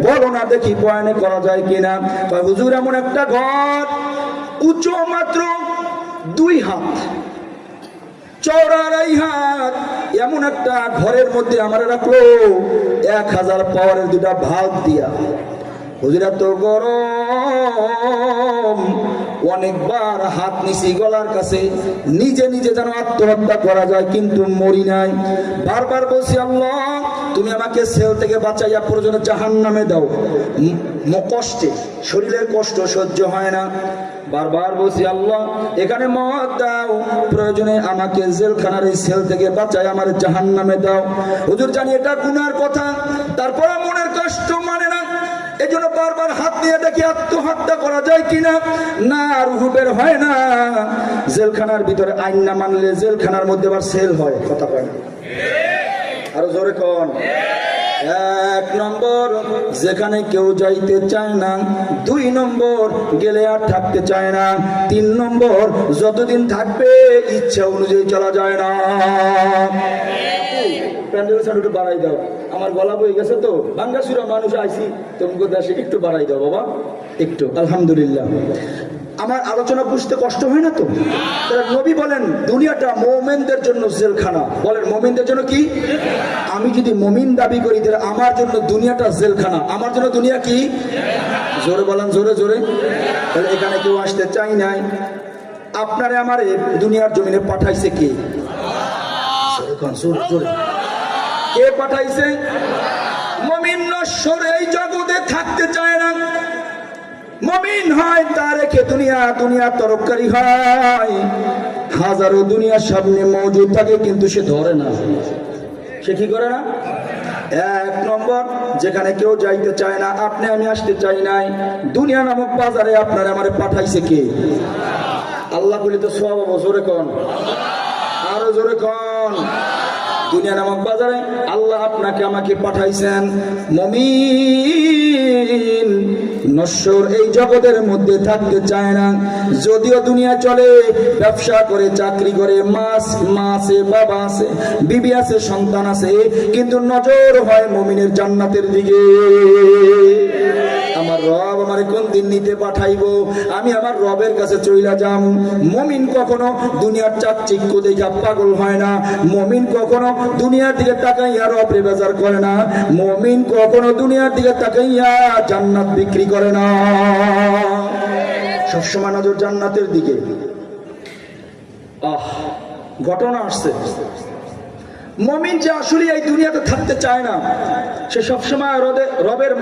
বলো না দেখি বয়ানে করা যায় কিনা। হুজুর এমন একটা ঘর উঁচু মাত্র 2 হাত, চওড়া 2.5 হাত, এমন একটা ঘরের মধ্যে আমার রাখলো 1000 পাওয়ারের 2টা ভাল্ব দিয়া। হুজুর এত গরম, অনেকবার হাত নিছি গলার কাছে, নিজে নিজে যেন আত্মহত্যা করা যায় কিন্তু মরি নাই। বারবার বলছি আল্লাহ তুমি আমাকে সেল থেকে বাঁচাইয়া প্রয়োজনে জাহান্নামে দাও, কষ্টে শরীরের কষ্ট সহ্য হয় না। বারবার বলছি আল্লাহ এখানে মত দাও, প্রয়োজনে আমাকে জেলখানার এই সেল থেকে বাঁচাই আমার জাহান্নামে দাও। হুজুর জানি এটা গুনার কথা, তারপর মনের কষ্ট মানে না, এই জন্য বারবার হাত নিয়ে দেখি আত্মহত্যা করা যায় কিনা। না, রুহু বের হয় না। জেলখানার ভিতরে আইন না মানলে জেলখানার মধ্যে আবার সেল হয়, কথা কয় না? আরো জোরে কোন? 1 নম্বর যেখানে কেউ যাইতে চায় না, 2 নম্বর গেলে আর থাকতে চায় না, 3 নম্বর যতদিন থাকবে ইচ্ছা অনুযায়ী চলা যায় না। প্যান্ডেলের সাউন্ড একটু বাড়াই দাও, আমার গলা বই গেছে তো, বাঙ্গাসুরা মানুষ আইছি তোমাকে দেশে, একটু বাড়াই দাও বাবা একটু। আলহামদুলিল্লাহ। আমার আলোচনা বুঝতে কষ্ট হয় না তো? নবী বলেন দুনিয়াটা মুমিনদের জন্য জেলখানা। বলেন মুমিনদের জন্য কি? আমি যদি মুমিন দাবি করি তাহলে আমার জন্য দুনিয়াটা জেলখানা, আমার জন্য দুনিয়া কি? জোরে বলেন, জোরে জোরে। তাহলে এখানে কেউ আসতে চাই নাই। আপনারে আমারে দুনিয়ার জমিনে পাঠাইছে কে? জোরে জোরে। কে পাঠাইছে? মুমিন নশ্বর এই জগতে থাকতে চায় না। মুমিন হয় তার রেখে দুনিয়া তরফকারী হয়। হাজারো দুনিয়ার সামনে মজুদ থাকে কিন্তু সে ধরে না। সে কি করে না? 1 নম্বর যেখানে কেউ যাইতে চায় না, আপনি আমি আসতে চাই নাই, দুনিয়া নামক বাজারে আপনার আমারে পাঠাইছে কে? আল্লাহ বলে তো সব জোরে কোন, আরো জোরে কোন। দুনিয়া নামক বাজারে আল্লাহ আপনাকে আমাকে পাঠাইছেন। মুমিন নশ্বর এই জগতের মধ্যে থাকতে চায় না। যদিও দুনিয়া চলে, ব্যবসা করে, চাকরি করে, মা আছে, বাবা আছে, বিবি আছে, সন্তান আছে, কিন্তু নজর হয় মুমিনের জান্নাতের দিকে। আমার রব আমারে কোন দিন নিতে পাঠাইবো, আমি আমার রবের কাছে চইলা যাম। মুমিন কখনো দুনিয়ার চাকচিক্য দেখা পাগল হয় না। মুমিন কখনো দুনিয়ার দিকে তাকাইয়া রবরে বেজার করে না। মুমিন কখনো দুনিয়ার দিকে তাকাইয়া জান্নাত বিক্রি করে না। সবসময় নজর জান্নাতের দিকে। ঘটনা আসছে, মুমিন যে আসলে এই দুনিয়াতে থাকতে চায় না, সে সবসময় রবের